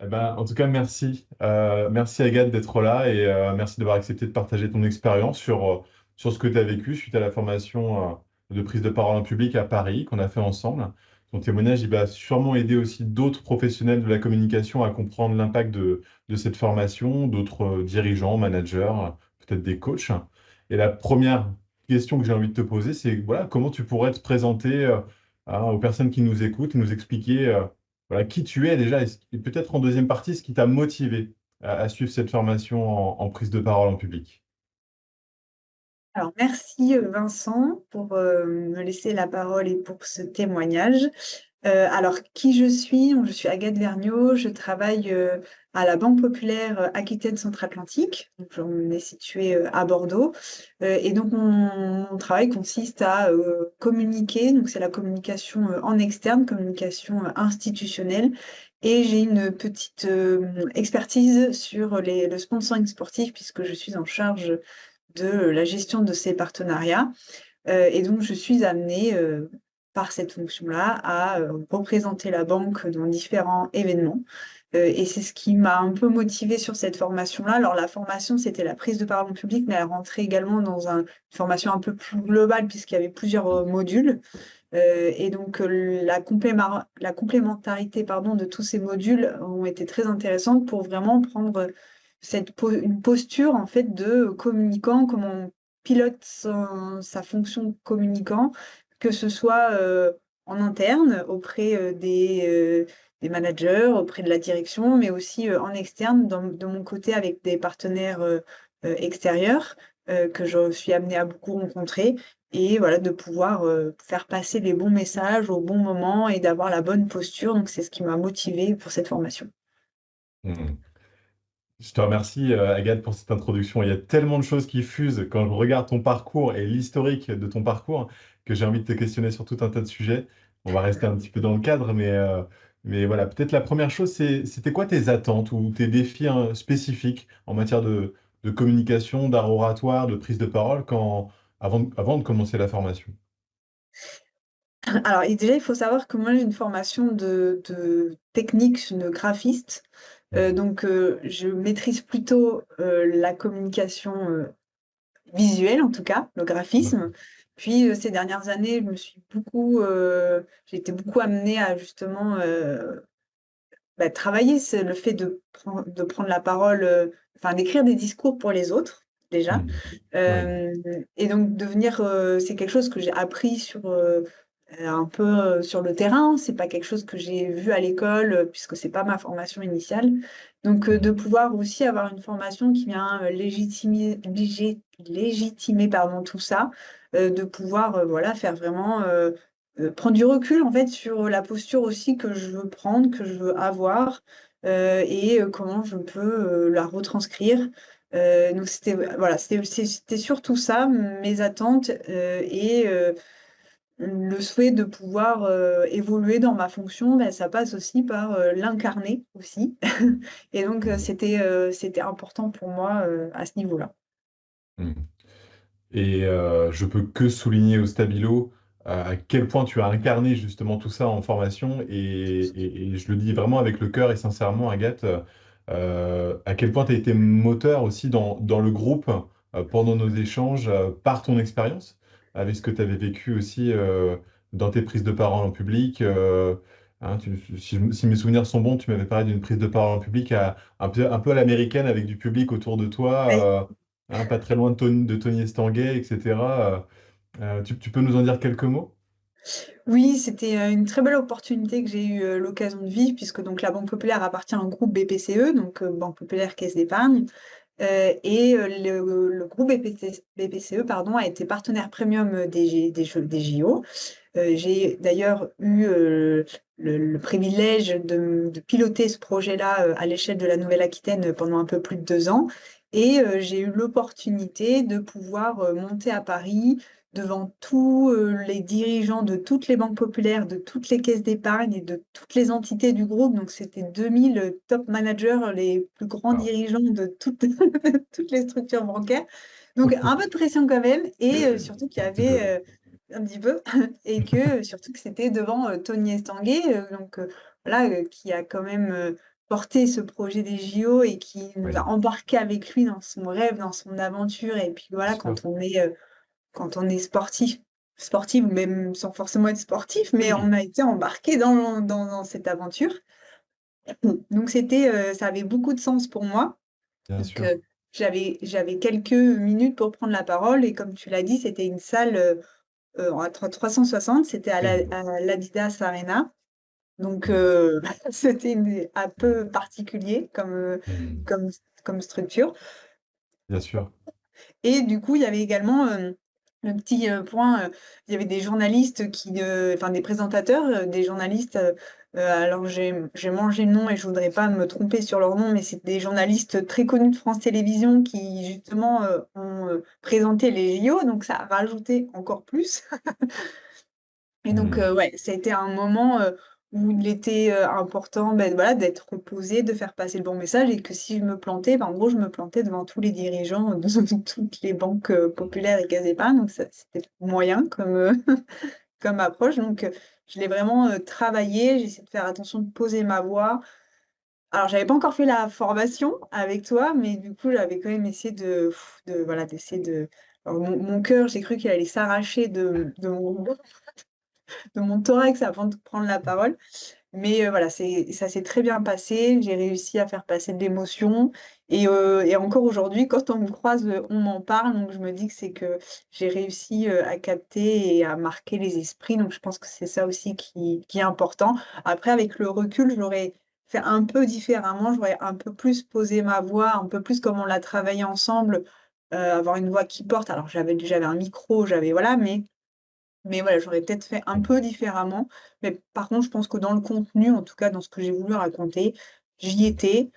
Eh ben, en tout cas, merci. Merci Agathe d'être là et merci d'avoir accepté de partager ton expérience sur ce que tu as vécu suite à la formation de prise de parole en public à Paris qu'on a fait ensemble. Ton témoignage, il va sûrement aider aussi d'autres professionnels de la communication à comprendre l'impact de cette formation, d'autres dirigeants, managers, peut-être des coachs. Et la première question que j'ai envie de te poser, c'est voilà, comment tu pourrais te présenter aux personnes qui nous écoutent, nous expliquer voilà, qui tu es déjà, et peut-être en deuxième partie, ce qui t'a motivé à suivre cette formation en prise de parole en public. Alors, merci Vincent pour me laisser la parole et pour ce témoignage. Alors, qui je suis? Je suis Agathe Vergniaud, je travaille à la Banque Populaire Aquitaine Centre-Atlantique. Donc, on est situé à Bordeaux. Et donc, mon travail consiste à communiquer. Donc, c'est la communication en externe, communication institutionnelle. Et j'ai une petite expertise sur le sponsoring sportif, puisque je suis en charge de la gestion de ces partenariats. Et donc, je suis amenée par cette fonction-là à représenter la banque dans différents événements. Et c'est ce qui m'a un peu motivée sur cette formation-là. Alors, la formation, c'était la prise de parole en public, mais elle rentrait également dans une formation un peu plus globale, puisqu'il y avait plusieurs modules. Et donc, la complémentarité pardon, de tous ces modules ont été très intéressantes pour vraiment prendre une posture en fait de communicant, comment on pilote sa fonction communicant, que ce soit en interne auprès des managers, auprès de la direction, mais aussi en externe, de mon côté avec des partenaires extérieurs que je suis amenée à beaucoup rencontrer. Et voilà, de pouvoir faire passer les bons messages au bon moment et d'avoir la bonne posture. Donc, c'est ce qui m'a motivée pour cette formation. Hmm. Je te remercie, Agathe, pour cette introduction. Il y a tellement de choses qui fusent quand je regarde ton parcours et l'historique de ton parcours que j'ai envie de te questionner sur tout un tas de sujets. On va rester un petit peu dans le cadre, mais voilà, peut-être la première chose, c'était quoi tes attentes ou tes défis hein, spécifiques en matière de communication, d'art oratoire, de prise de parole avant de commencer la formation? Alors, et déjà, il faut savoir que moi, j'ai une formation de technique de graphiste. Mhm. Donc, je maîtrise plutôt la communication visuelle, en tout cas, le graphisme. Puis, ces dernières années, j'ai été beaucoup amenée à justement travailler le fait de prendre la parole, enfin, d'écrire des discours pour les autres, déjà. Mhm. Oui. Euh, et donc, c'est quelque chose que j'ai appris un peu sur le terrain. C'est pas quelque chose que j'ai vu à l'école, puisque c'est pas ma formation initiale. Donc, de Mhm. pouvoir aussi avoir une formation qui vient légitimer pardon, tout ça, de pouvoir voilà, faire vraiment prendre du recul en fait sur la posture aussi que je veux prendre, que je veux avoir, et comment je peux la retranscrire. Donc c'était surtout ça, mes attentes et le souhait de pouvoir évoluer dans ma fonction, ben, ça passe aussi par l'incarner aussi. Et donc Mhm. c'était important pour moi à ce niveau-là. Mhm. Et je peux que souligner au stabilo à quel point tu as incarné justement tout ça en formation. Et je le dis vraiment avec le cœur et sincèrement, Agathe, à quel point tu as été moteur aussi dans le groupe pendant nos échanges par ton expérience, avec ce que tu avais vécu aussi dans tes prises de parole en public. Hein, si mes souvenirs sont bons, tu m'avais parlé d'une prise de parole en public un peu à l'américaine avec du public autour de Ouais. toi. Hein, pas très loin de Tony Estanguet, etc. Tu peux nous en dire quelques mots? Oui, c'était une très belle opportunité que j'ai eu l'occasion de vivre, puisque donc la Banque Populaire appartient à un groupe BPCE, donc Banque Populaire Caisse d'Épargne. Et le groupe BPCE pardon, a été partenaire premium des JO. J'ai d'ailleurs eu le privilège de piloter ce projet-là à l'échelle de la Nouvelle-Aquitaine pendant un peu plus de 2 ans. Et j'ai eu l'opportunité de pouvoir monter à Paris devant tous les dirigeants de toutes les banques populaires, de toutes les caisses d'épargne et de toutes les entités du groupe. Donc, c'était 2000 top managers, les plus grands Ah. dirigeants de toutes, toutes les structures bancaires. Donc, un peu de pression quand même. Et surtout qu'il y Un petit peu. avait un petit peu, et que surtout que c'était devant Tony Estanguet, donc voilà, qui a quand même porté ce projet des JO et qui nous a Oui, embarqués avec lui dans son rêve, dans son aventure. Et puis bien voilà, sûr. quand on est sportif, ou même sans forcément être sportif, mais on Oui, a été embarqué dans cette aventure. Donc ça avait beaucoup de sens pour moi. bien Donc sûr. j'avais quelques minutes pour prendre la parole et comme tu l'as dit, c'était une salle à 360, c'était Oui. à l'Adidas Arena. Donc Mm. c'était un peu particulier Mm. comme, comme structure. Bien sûr. Et du coup, il y avait également le petit point, il y avait des journalistes enfin des présentateurs, des journalistes. Alors j'ai mangé le nom et je voudrais pas me tromper sur leur nom, mais c'est des journalistes très connus de France Télévisions qui justement ont présenté les JO, donc ça a rajouté encore plus. Et donc, Mm. ouais, ça a été un moment où il était important ben, voilà, d'être posé, de faire passer le bon message et que si je me plantais, ben, en gros, je me plantais devant tous les dirigeants de toutes les banques populaires et Casepa. Donc, c'était moyen comme approche. Donc, je l'ai vraiment travaillé. J'ai essayé de faire attention de poser ma voix. Alors, j'avais pas encore fait la formation avec toi, mais du coup, j'avais quand même essayé voilà, d'essayer de. Alors, mon cœur, j'ai cru qu'il allait s'arracher de mon thorax avant de prendre la parole. Mais voilà, ça s'est très bien passé. J'ai réussi à faire passer de l'émotion. Et encore aujourd'hui, quand on me croise, on m'en parle. Donc je me dis que c'est que j'ai réussi à capter et à marquer les esprits. Donc je pense que c'est ça aussi qui est important. Après, avec le recul, j'aurais fait un peu différemment. J'aurais un peu plus posé ma voix, un peu plus comme on l'a travaillé ensemble, avoir une voix qui porte. Alors j'avais un micro, voilà, mais voilà, j'aurais peut-être fait un peu différemment. Mais par contre, je pense que dans le contenu, en tout cas dans ce que j'ai voulu raconter, j'y étais.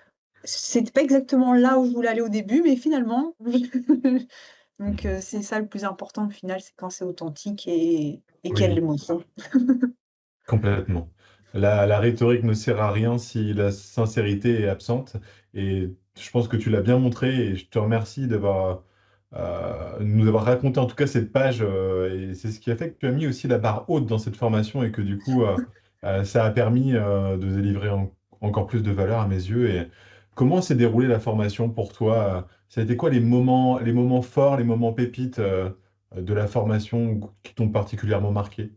C'était pas exactement là où je voulais aller au début, mais finalement, donc Mm. c'est ça le plus important au final, c'est quand c'est authentique et qu'il y a de Oui. l'émotion. Complètement. La rhétorique ne sert à rien si la sincérité est absente. Et je pense que tu l'as bien montré et je te remercie d'avoir nous avoir raconté en tout cas cette page. Et c'est ce qui a fait que tu as mis aussi la barre haute dans cette formation et que du coup, ça a permis de délivrer encore plus de valeur à mes yeux. Et comment s'est déroulée la formation pour toi? Ça a été quoi les moments forts, les moments pépites de la formation qui t'ont particulièrement marqué?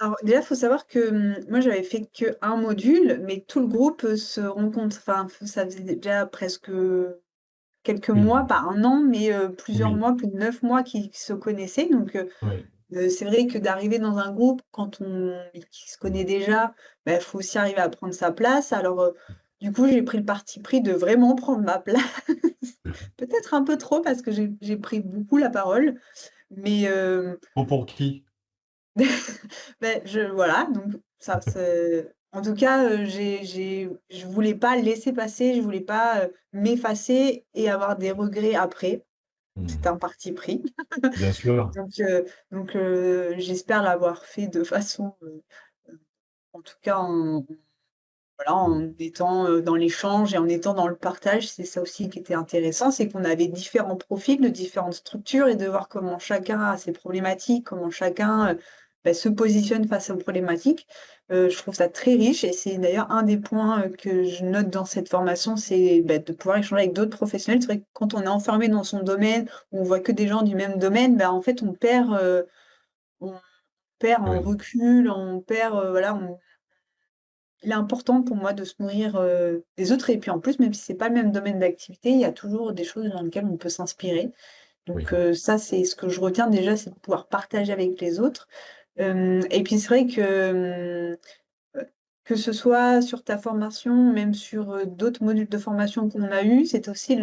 Alors déjà, il faut savoir que moi, j'avais fait qu'un module, mais tout le groupe se rencontre. Enfin, ça faisait déjà presque quelques mois, Oui, pas un an, mais plusieurs oui. mois, plus de 9 mois qui se connaissaient. Donc, Oui. c'est vrai que d'arriver dans un groupe quand on qui se connaît déjà, bah, il faut aussi arriver à prendre sa place. Alors, du coup, j'ai pris le parti pris de vraiment prendre ma place. Peut-être un peu trop parce que j'ai pris beaucoup la parole, mais Pour qui? beh, voilà, donc ça c'est en tout cas, je voulais pas laisser passer, je voulais pas, m'effacer et avoir des regrets après. C'était Hmm. un parti pris. Bien sûr. Donc j'espère l'avoir fait de façon, en tout cas voilà, Hmm. en étant, dans l'échange et en étant dans le partage. C'est ça aussi qui était intéressant, c'est qu'on avait différents profils de différentes structures et de voir comment chacun a ses problématiques, comment chacun, bah, se positionne face aux problématiques. Je trouve ça très riche et c'est d'ailleurs un des points, que je note dans cette formation, c'est, bah, de pouvoir échanger avec d'autres professionnels. C'est vrai que quand on est enfermé dans son domaine, où on voit que des gens du même domaine, bah, en fait, on perd en Oui, recul, on perd, voilà, il est important pour moi de se nourrir, des autres et puis en plus, même si c'est pas le même domaine d'activité, il y a toujours des choses dans lesquelles on peut s'inspirer. Donc oui, ça, c'est ce que je retiens déjà, c'est de pouvoir partager avec les autres. Et puis c'est vrai que ce soit sur ta formation, même sur, d'autres modules de formation qu'on a eus, c'est aussi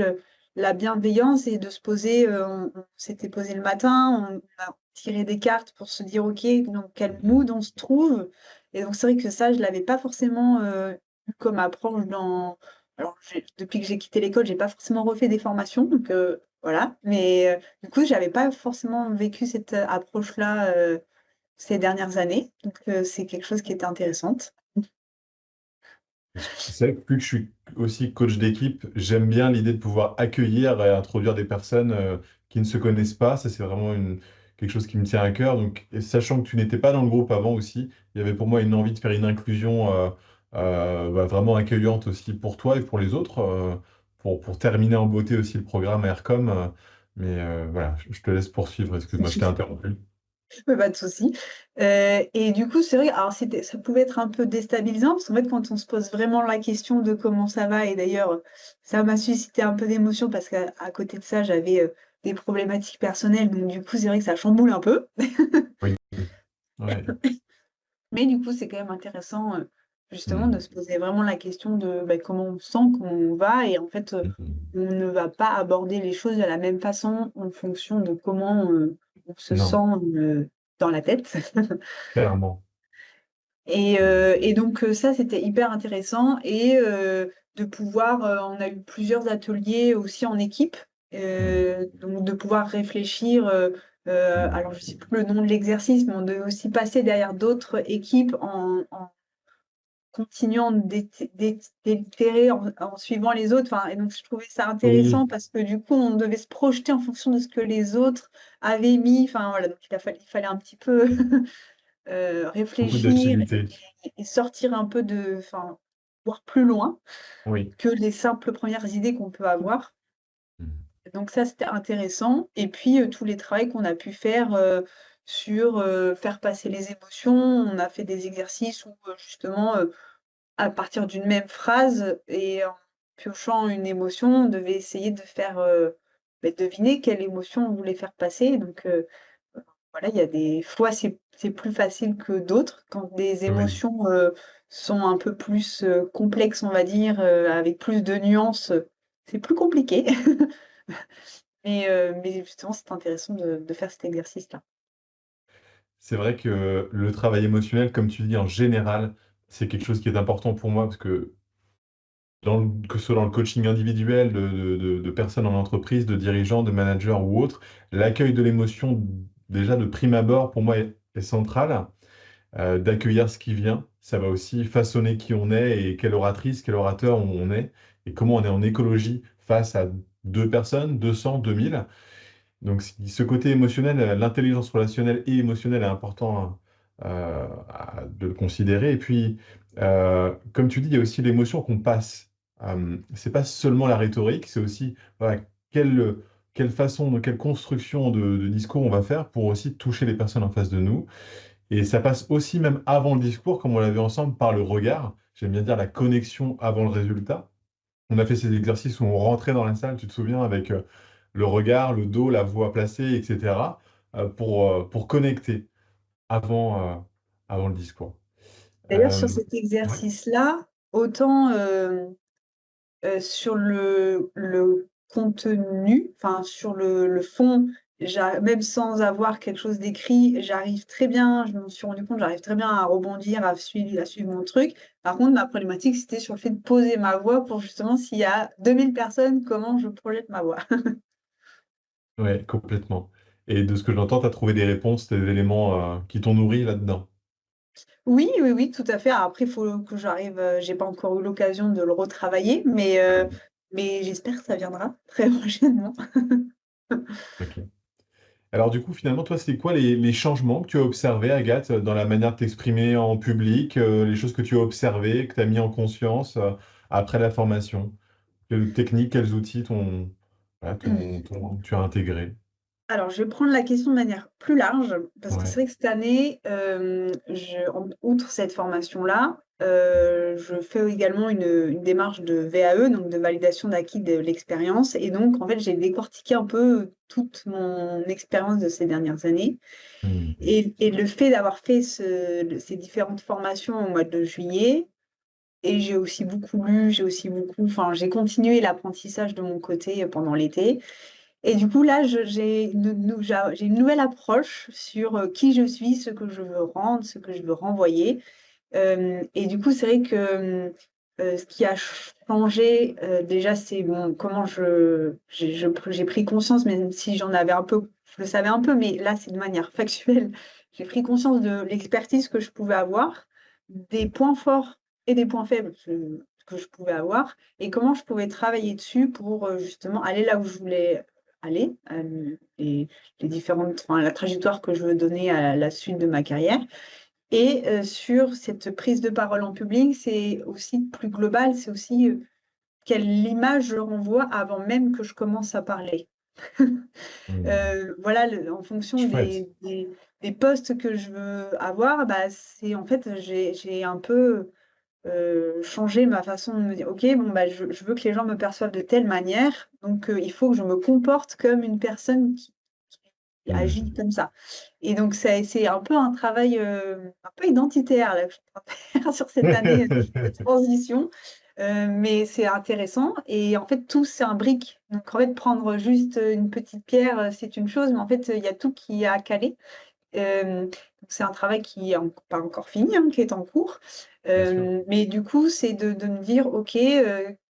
la bienveillance et de se poser, on s'était posé le matin, on a tiré des cartes pour se dire: «OK, dans quel mood on se trouve?» Et donc c'est vrai que ça, je l'avais pas forcément, eu comme approche dans alors depuis que j'ai quitté l'école, j'ai pas forcément refait des formations, donc voilà. Mais du coup, j'avais pas forcément vécu cette, approche-là, ces dernières années, donc c'est quelque chose qui était intéressante. c'est vrai que plus que je suis aussi coach d'équipe, j'aime bien l'idée de pouvoir accueillir et introduire des personnes qui ne se connaissent pas. Ça, c'est vraiment quelque chose qui me tient à cœur. Donc, et sachant que tu n'étais pas dans le groupe avant aussi, il y avait pour moi une envie de faire une inclusion vraiment accueillante aussi pour toi et pour les autres, pour terminer en beauté aussi le programme Aircom. Mais voilà, je te laisse poursuivre. Excuse-moi, je t'ai interrompu. Ouais, pas de souci. Et du coup, c'est vrai, alors ça pouvait être un peu déstabilisant, parce qu'en fait, quand on se pose vraiment la question de comment ça va, et d'ailleurs, ça m'a suscité un peu d'émotion, parce qu'à à côté de ça, j'avais des problématiques personnelles, donc du coup, c'est vrai que ça chamboule un peu. Oui. Ouais. Mais du coup, c'est quand même intéressant, justement, de Hmm. se poser vraiment la question de bah, comment on sent, comment on va, et en fait, Hmm. on ne va pas aborder les choses de la même façon en fonction de comment on se sent Non, dans la tête. clairement. Et donc ça, c'était hyper intéressant et de pouvoir, on a eu plusieurs ateliers aussi en équipe, Hmm. donc de pouvoir réfléchir, alors je Hmm. sais plus le nom de l'exercice, mais on devait aussi passer derrière d'autres équipes en continuant d'itérer en suivant les autres. Enfin, et donc je trouvais ça intéressant Oui, parce que du coup, on devait se projeter en fonction de ce que les autres avaient mis. Enfin voilà, donc il fallait un petit peu beaucoup réfléchir d'activités. et sortir un peu enfin, voir plus loin Oui. que les simples premières idées qu'on peut avoir. Hmm. Donc ça, c'était intéressant. Et puis, tous les travaux qu'on a pu faire sur faire passer les émotions. On a fait des exercices où, justement, à partir d'une même phrase et en piochant une émotion, on devait essayer de faire deviner quelle émotion on voulait faire passer. Donc, voilà, il y a des fois, c'est plus facile que d'autres. Quand des Oui. émotions sont un peu plus complexes, on va dire, avec plus de nuances, c'est plus compliqué. Mais justement, c'est intéressant de faire cet exercice-là. C'est vrai que le travail émotionnel, comme tu dis, en général, c'est quelque chose qui est important pour moi parce que que ce soit dans le coaching individuel de personnes en entreprise, de dirigeants, de managers ou autres, l'accueil de l'émotion, déjà de prime abord, pour moi, est central. D'accueillir ce qui vient, ça va aussi façonner qui on est et quelle oratrice, quel orateur on est, et comment on est en écologie face à deux personnes, 200, 2000. Donc, ce côté émotionnel, l'intelligence relationnelle et émotionnelle est important de le considérer. Et puis, comme tu dis, il y a aussi l'émotion qu'on passe. C'est pas seulement la rhétorique, c'est aussi voilà, quelle, quelle façon, quelle construction de discours on va faire pour aussi toucher les personnes en face de nous. Et ça passe aussi même avant le discours, comme on l'a vu ensemble, par le regard. J'aime bien dire la connexion avant le résultat. On a fait ces exercices où on rentrait dans la salle, tu te souviens, avec le regard, le dos, la voix placée, etc., pour connecter avant, avant le discours. D'ailleurs, sur Euh, cet ouais, exercice-là, autant sur le contenu, enfin sur le fond, même sans avoir quelque chose d'écrit, j'arrive très bien, je me suis rendu compte, j'arrive très bien à rebondir, à suivre mon truc. Par contre, ma problématique, c'était sur le fait de poser ma voix pour justement, s'il y a 2000 personnes, comment je projette ma voix. ouais, complètement. Et de ce que j'entends, tu as trouvé des réponses, des éléments qui t'ont nourri là-dedans. Oui, oui, oui, tout à fait. Après, il faut que j'arrive, j'ai pas encore eu l'occasion de le retravailler, mais j'espère que ça viendra très prochainement. Ok. Alors du coup, finalement, toi, c'est quoi les changements que tu as observés, Agathe, dans la manière de t'exprimer en public, les choses que tu as observées, que tu as mis en conscience après la formation? Quelles techniques, quels outils voilà, tu as intégrés? Alors, je vais prendre la question de manière plus large, parce que c'est Ouais. vrai que cette année, outre cette formation-là, je fais également une démarche de VAE, donc de validation d'acquis de l'expérience. Et donc, en fait, j'ai décortiqué un peu toute mon expérience de ces dernières années. Hmm. Et le fait d'avoir fait ces différentes formations au mois de juillet, et j'ai aussi beaucoup lu, enfin, j'ai continué l'apprentissage de mon côté pendant l'été. Et du coup, là, j'ai une nouvelle approche sur qui je suis, ce que je veux rendre, ce que je veux renvoyer. Et du coup, c'est vrai que ce qui a changé, déjà, c'est bon, comment j'ai pris conscience, même si j'en avais un peu, je le savais un peu, mais là, c'est de manière factuelle. J'ai pris conscience de l'expertise que je pouvais avoir, des points forts et des points faibles que je pouvais avoir, et comment je pouvais travailler dessus pour justement aller là où je voulais aller, les différentes, enfin, la trajectoire que je veux donner à la suite de ma carrière. Et sur cette prise de parole en public, c'est aussi plus global, c'est aussi quelle image je renvoie avant même que je commence à parler. Hmm. Voilà, en fonction Chouette. des postes que je veux avoir, bah, c'est en fait, j'ai un peu changé ma façon de me dire, ok, bon, bah, je veux que les gens me perçoivent de telle manière, donc il faut que je me comporte comme une personne qui agit Hmm. comme ça. Et donc, c'est un peu un travail un peu identitaire là, que je suis en train de faire sur cette année de transition. Mais c'est intéressant. Et en fait, tout s'imbrique. Donc, en fait, prendre juste une petite pierre, c'est une chose, mais en fait, il y a tout qui a à caler. Donc c'est un travail qui est pas encore fini, hein, qui est en cours. Bien sûr. Mais du coup, c'est de me dire, OK,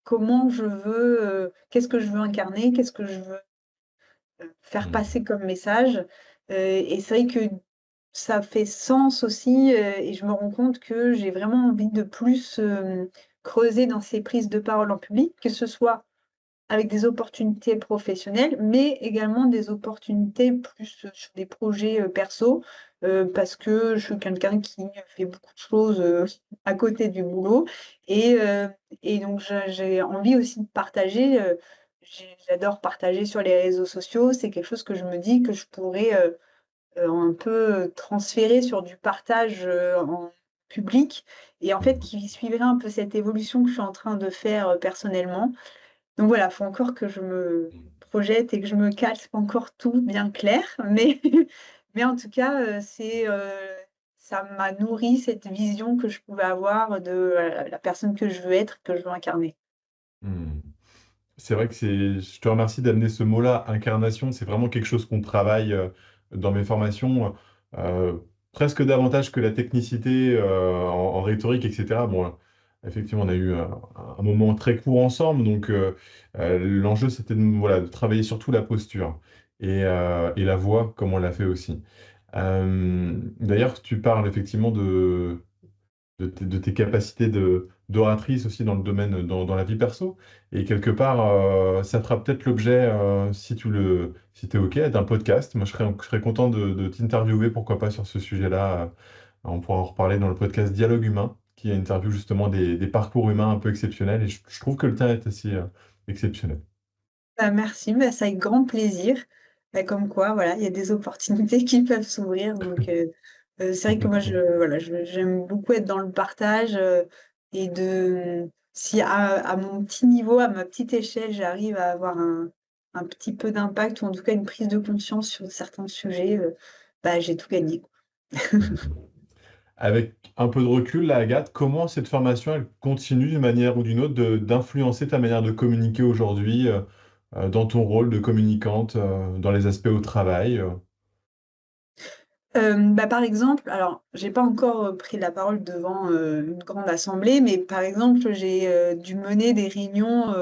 comment je veux, qu'est-ce que je veux incarner, qu'est-ce que je veux faire Hmm. passer comme message. Et c'est vrai que ça fait sens aussi, et je me rends compte que j'ai vraiment envie de plus creuser dans ces prises de parole en public, que ce soit avec des opportunités professionnelles, mais également des opportunités plus sur des projets perso, parce que je suis quelqu'un qui fait beaucoup de choses à côté du boulot. Et, euh, et donc, j'ai envie aussi de partager. J'adore partager sur les réseaux sociaux. C'est quelque chose que je me dis que je pourrais un peu transférer sur du partage en public et en fait Hmm. qui suivrait un peu cette évolution que je suis en train de faire personnellement. Donc voilà, il faut encore que je me projette et que je me cale. C'est pas encore tout bien clair, mais, mais en tout cas, ça m'a nourri cette vision que je pouvais avoir de la personne que je veux être, que je veux incarner. Hmm. C'est vrai que je te remercie d'amener ce mot-là, incarnation. C'est vraiment quelque chose qu'on travaille dans mes formations, euh, presque davantage que la technicité en rhétorique, etc. Bon, effectivement, on a eu un moment très court ensemble, donc l'enjeu, c'était voilà, de travailler surtout la posture et la voix, comme on l'a fait aussi. D'ailleurs, tu parles effectivement de tes capacités d'oratrice aussi dans le domaine, dans la vie perso. Et quelque part, ça fera peut-être l'objet, si tu es OK, d'un podcast. Moi, je serais content de t'interviewer, pourquoi pas, sur ce sujet-là. On pourra en reparler dans le podcast Dialogue humain, qui est une interview justement des parcours humains un peu exceptionnels. Et je trouve que le tien est assez exceptionnel. Bah, merci, bah, c'est avec grand plaisir. Bah, comme quoi, voilà, il y a des opportunités qui peuvent s'ouvrir. Donc, c'est vrai que moi, Complètement. voilà, j'aime beaucoup être dans le partage et si à mon petit niveau, à ma petite échelle, j'arrive à avoir un petit peu d'impact ou en tout cas une prise de conscience sur certains sujets, bah, j'ai tout gagné, quoi. Avec un peu de recul, là, Agathe, comment cette formation, elle continue d'une manière ou d'une autre d'influencer ta manière de communiquer aujourd'hui, dans ton rôle de communicante, dans les aspects au travail? Bah, par exemple, alors j'ai pas encore, pris la parole devant, une grande assemblée, mais par exemple, j'ai, dû mener des réunions,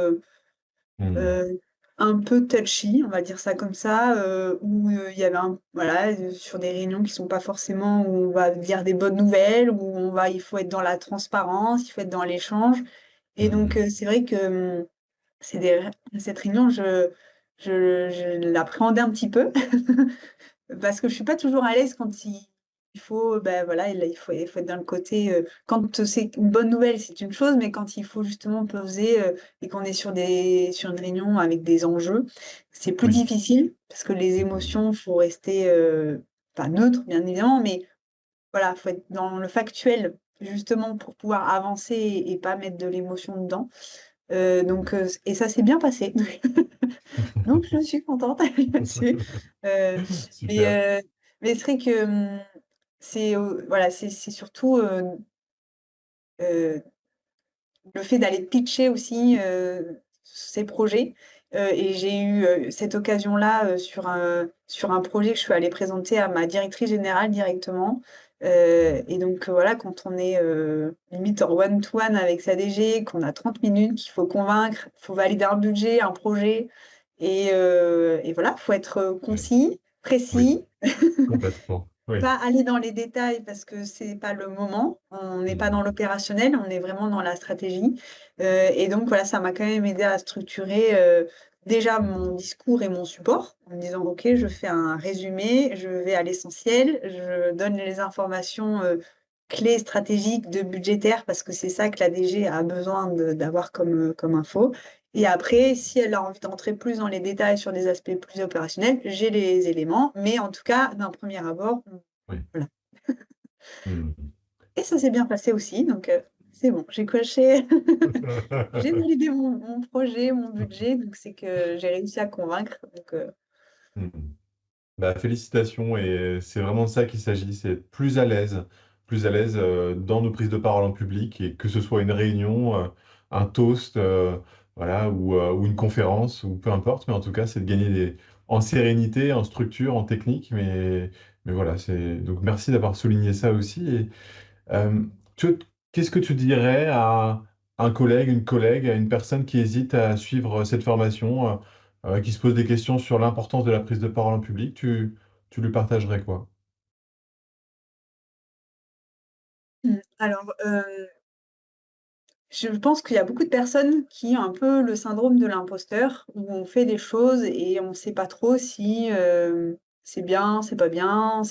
Hmm. Heu, un peu touchy, on va dire ça comme ça, où, il y avait voilà, sur des réunions qui sont pas forcément où on va dire des bonnes nouvelles, où il faut être dans la transparence, il faut être dans l'échange et donc Hmm. c'est vrai que, c'est des ré cette réunion, je l'appréhendais un petit peu. Parce que je suis pas toujours à l'aise quand il faut, bah, voilà, il faut être dans le côté, quand c'est une bonne nouvelle, c'est une chose, mais quand il faut justement peser, et qu'on est sur une réunion avec des enjeux, c'est plus Oui. difficile parce que les Hmm. émotions, faut rester, enfin neutre, bien évidemment, mais voilà, faut être dans le factuel, justement pour pouvoir avancer et pas mettre de l'émotion dedans. Donc et ça s'est bien passé. Donc je suis contente là-dessus. Heu, Super. mais mais c'est vrai que, c'est, voilà, c'est surtout, heu, le fait d'aller pitcher aussi, ses projets, et j'ai eu, cette occasion-là, sur un projet que je suis allée présenter à ma directrice générale directement, et donc voilà, quand on est, limite en one to one avec sa DG, qu'on a 30 minutes, qu'il faut convaincre, il faut valider un budget, un projet et voilà, faut être, Oui. concis, Oui. précis. Complètement. Oui. Pas aller dans les détails parce que c'est pas le moment. On n'est pas dans Hmm. l'opérationnel, on est vraiment dans la stratégie. Et donc voilà, ça m'a quand même aidé à structurer, déjà mon Hmm. discours et mon support en me disant: «OK, je Hmm. fais un résumé, je vais à l'essentiel, je donne les informations, clés stratégiques de budgétaire parce que c'est ça que la DG a besoin d'avoir comme info. Et après, si elle a envie d'entrer plus dans les détails sur des aspects plus opérationnels, j'ai les éléments. Mais en tout cas, d'un premier abord, Oui. voilà. Hmm. Et ça s'est bien passé aussi, donc c'est bon, j'ai coché, j'ai validé mon projet, mon budget, donc c'est que j'ai réussi à convaincre. Donc, Hmm. Bah, félicitations, et c'est vraiment de ça qu'il s'agit, c'est être plus à l'aise dans nos prises de parole en public, et que ce soit une réunion, un toast, voilà, ou une conférence, ou peu importe, mais en tout cas, c'est de gagner en sérénité, en structure, en technique, mais voilà, donc merci d'avoir souligné ça aussi. Et euh, qu'est-ce que tu dirais à un collègue, une collègue, à une personne qui hésite à suivre cette formation, qui se pose des questions sur l'importance de la prise de parole en public? Tu lui partagerais quoi? alors, je pense qu'il y a beaucoup de personnes qui ont un peu le syndrome de l'imposteur, où on fait des choses et on ne sait pas trop si c'est bien, c'est pas bien,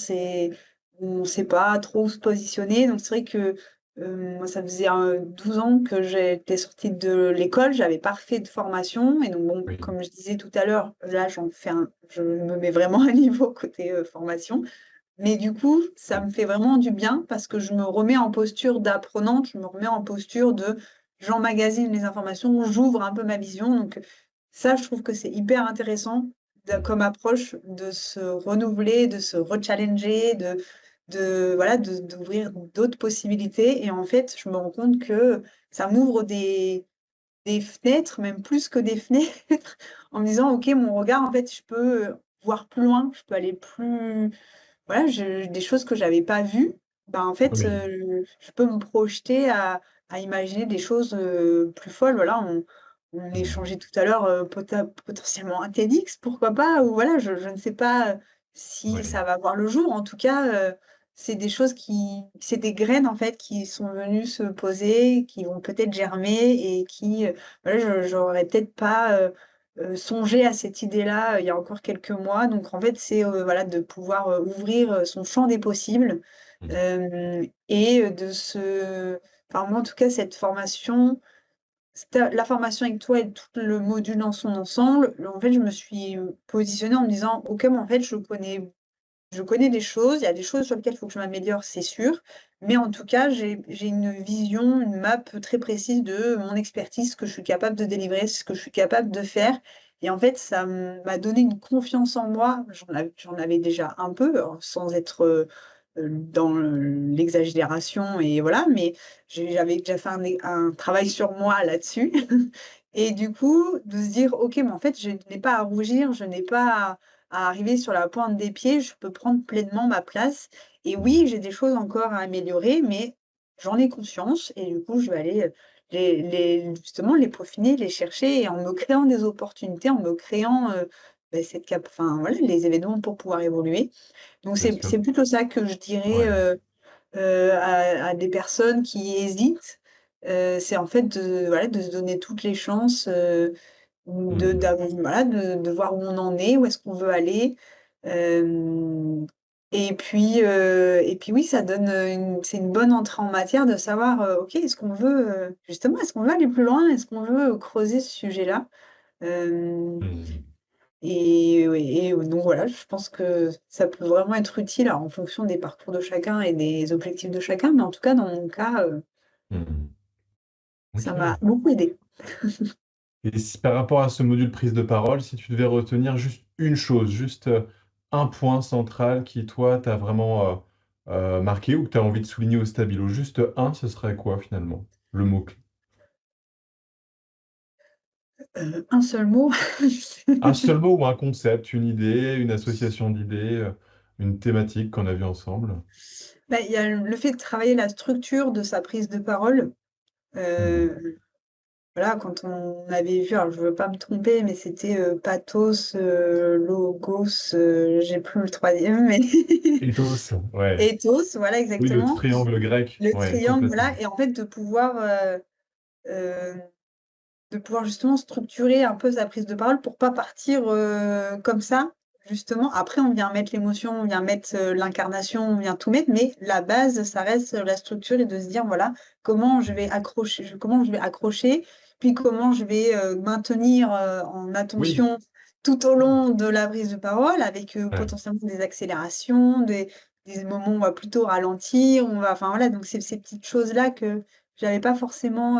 on ne sait pas trop où se positionner. Donc c'est vrai que moi, ça faisait 12 ans que j'étais sortie de l'école, j'avais pas refait de formation. Et donc, bon, Oui. comme je disais tout à l'heure, là, je me mets vraiment à niveau côté formation. Mais du coup, ça me fait vraiment du bien parce que je me remets en posture d'apprenante, je me remets en posture de j'emmagasine les informations, j'ouvre un peu ma vision. Donc ça, je trouve que c'est hyper intéressant comme approche de se renouveler, de se rechallenger, voilà, d'ouvrir d'autres possibilités. Et en fait, je me rends compte que ça m'ouvre des fenêtres, même plus que des fenêtres, en me disant, OK, mon regard, en fait, je peux voir plus loin, je peux aller plus voilà, des choses que j'avais pas vues, ben, en fait, Oui. je peux me projeter à imaginer des choses, plus folles. Voilà, on Hmm. échangeait tout à l'heure, potentiellement un TEDx, pourquoi pas? Ou voilà, je ne sais pas, si Oui. ça va voir le jour. En tout cas, c'est des choses c'est des graines, en fait, qui sont venues se poser, qui vont peut-être germer et qui, voilà, j'aurais peut-être pas, songé à cette idée-là, il y a encore quelques mois. Donc en fait, c'est, voilà, de pouvoir, ouvrir, son champ des possibles, Hmm. et enfin moi, en tout cas, cette formation, la formation avec toi et tout le module dans son ensemble, en fait, je me suis, positionnée en me disant: «OK, mais en fait, je connais des choses, il y a des choses sur lesquelles il faut que je m'améliore, c'est sûr, mais en tout cas, j'ai une vision, une map très précise de mon expertise, ce que je suis capable de délivrer, ce que je suis capable de faire». Et en fait, ça m'a donné une confiance en moi. J'en avais déjà un peu, alors sans être, dans l'exagération et voilà, mais j'avais déjà fait un travail sur moi là-dessus. Et du coup, de se dire: «OK, mais en fait, je n'ai pas à rougir, je n'ai pas à arriver sur la pointe des pieds, je peux prendre pleinement ma place». Et oui, j'ai des choses encore à améliorer, mais j'en ai conscience et du coup, je vais aller, justement les peaufiner, les chercher et en me créant des opportunités, en me créant, cette enfin voilà, les événements pour pouvoir évoluer. Donc Bien c'est sûr. plutôt ça que je dirais, Ouais. à des personnes qui hésitent, c'est en fait de voilà, de se donner toutes les chances, Hmm. voilà, de voir où on en est, où est-ce qu'on veut aller. Hem et puis oui, ça donne, c'est une bonne entrée en matière de savoir, OK, est-ce qu'on veut, justement, est-ce qu'on veut aller plus loin? Est-ce qu'on veut creuser ce sujet-là? Hem Hmm. et oui et donc voilà, je pense que ça peut vraiment être utile, alors en fonction des parcours de chacun et des objectifs de chacun, mais en tout cas dans mon cas, Hmm. ça Ok. m'a beaucoup aidée. Et par rapport à ce module prise de parole, si tu devais retenir juste une chose, juste un point central qui, toi, t'a vraiment marqué, ou que tu as envie de souligner au stabilo, juste un, ce serait quoi finalement? Le mot-clé. Un seul mot. Un seul mot ou un concept, une idée, une association d'idées, une thématique qu'on a vue ensemble. Bah, il y a le fait de travailler la structure de sa prise de parole. Hmm. Voilà, quand on avait vu, alors je veux pas me tromper, mais c'était, pathos, logos, j'ai plus le troisième, mais Ethos, ouais. ethos, voilà Oui, le exactement. triangle grec, Le ouais, triangle, complètement. voilà et en fait heu, de pouvoir justement structurer un peu sa prise de parole pour pas partir, comme ça, justement, après, on vient mettre l'émotion, on vient mettre l'incarnation, on vient tout mettre, mais la base, ça reste la structure et de se dire, voilà, comment je vais accrocher, puis comment je vais maintenir en Oui, attention tout au long de la prise de parole, avec ouais, potentiellement des accélérations, des moments où on va plutôt ralentir, enfin voilà, donc c'est ces petites choses-là que j'avais pas forcément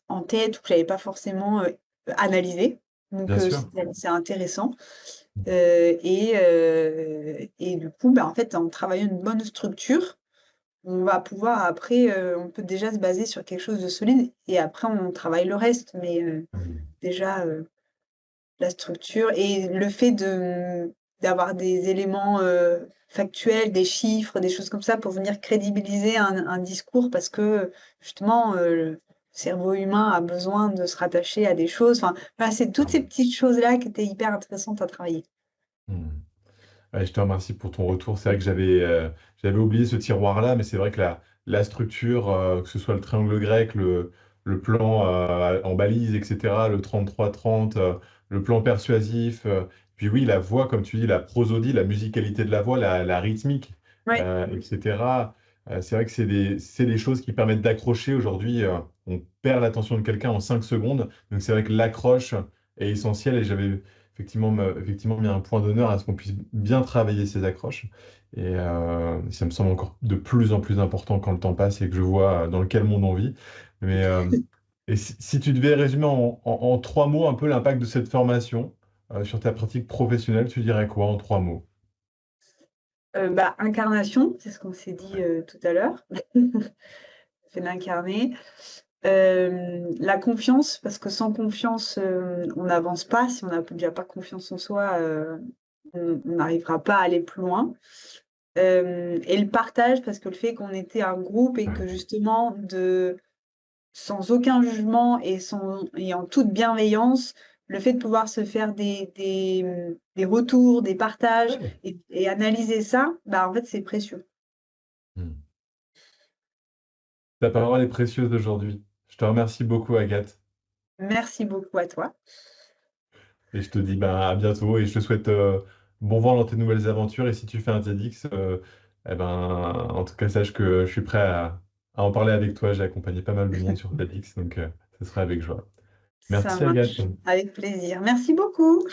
en tête ou que j'avais pas forcément analysé. Donc bien sûr. c'est intéressant. Et du coup, bah, en fait, en travaillant une bonne structure, on va pouvoir après, on peut déjà se baser sur quelque chose de solide et après on travaille le reste. Mais déjà, la structure et le fait d'avoir des éléments factuels, des chiffres, des choses comme ça pour venir crédibiliser un discours parce que justement, le cerveau humain a besoin de se rattacher à des choses. Enfin, voilà, c'est toutes ces petites choses-là qui étaient hyper intéressantes à travailler. Hmm. Ouais, je te remercie pour ton retour. C'est vrai que j'avais oublié ce tiroir-là, mais c'est vrai que la structure, que ce soit le triangle grec, le plan en balise, etc., le 33-30, le plan persuasif, puis oui, la voix, comme tu dis, la prosodie, la musicalité de la voix, la rythmique, Ouais, etc. C'est vrai que c'est des choses qui permettent d'accrocher. Aujourd'hui, on perd l'attention de quelqu'un en 5 secondes. Donc c'est vrai que l'accroche est essentielle et j'avais effectivement mis un point d'honneur à ce qu'on puisse bien travailler ces accroches. Et ça me semble encore de plus en plus important quand le temps passe et que je vois dans quel monde on vit. Mais et si tu devais résumer en 3 mots un peu l'impact de cette formation sur ta pratique professionnelle, tu dirais quoi en 3 mots? bah, incarnation, c'est ce qu'on s'est dit Ouais. tout à l'heure. C'est d'incarner. La confiance, parce que sans confiance, on n'avance pas. Si on n'a déjà pas confiance en soi, on n'arrivera pas à aller plus loin. Et le partage, parce que le fait qu'on était un groupe et que justement, sans aucun jugement et en toute bienveillance, le fait de pouvoir se faire des retours, des partages Ouais. et analyser ça, bah, en fait, c'est précieux. Hmm. Ta parole est précieuse aujourd'hui. Je te remercie beaucoup, Agathe. Merci beaucoup à toi. Et je te dis ben, à bientôt et je te souhaite bon vent dans tes nouvelles aventures. Et si tu fais un TEDx, eh ben, en tout cas, sache que je suis prêt à en parler avec toi. J'ai accompagné pas mal de monde sur TEDx, donc ce sera avec joie. Ça Merci Agathe. marche. Avec plaisir. Merci beaucoup.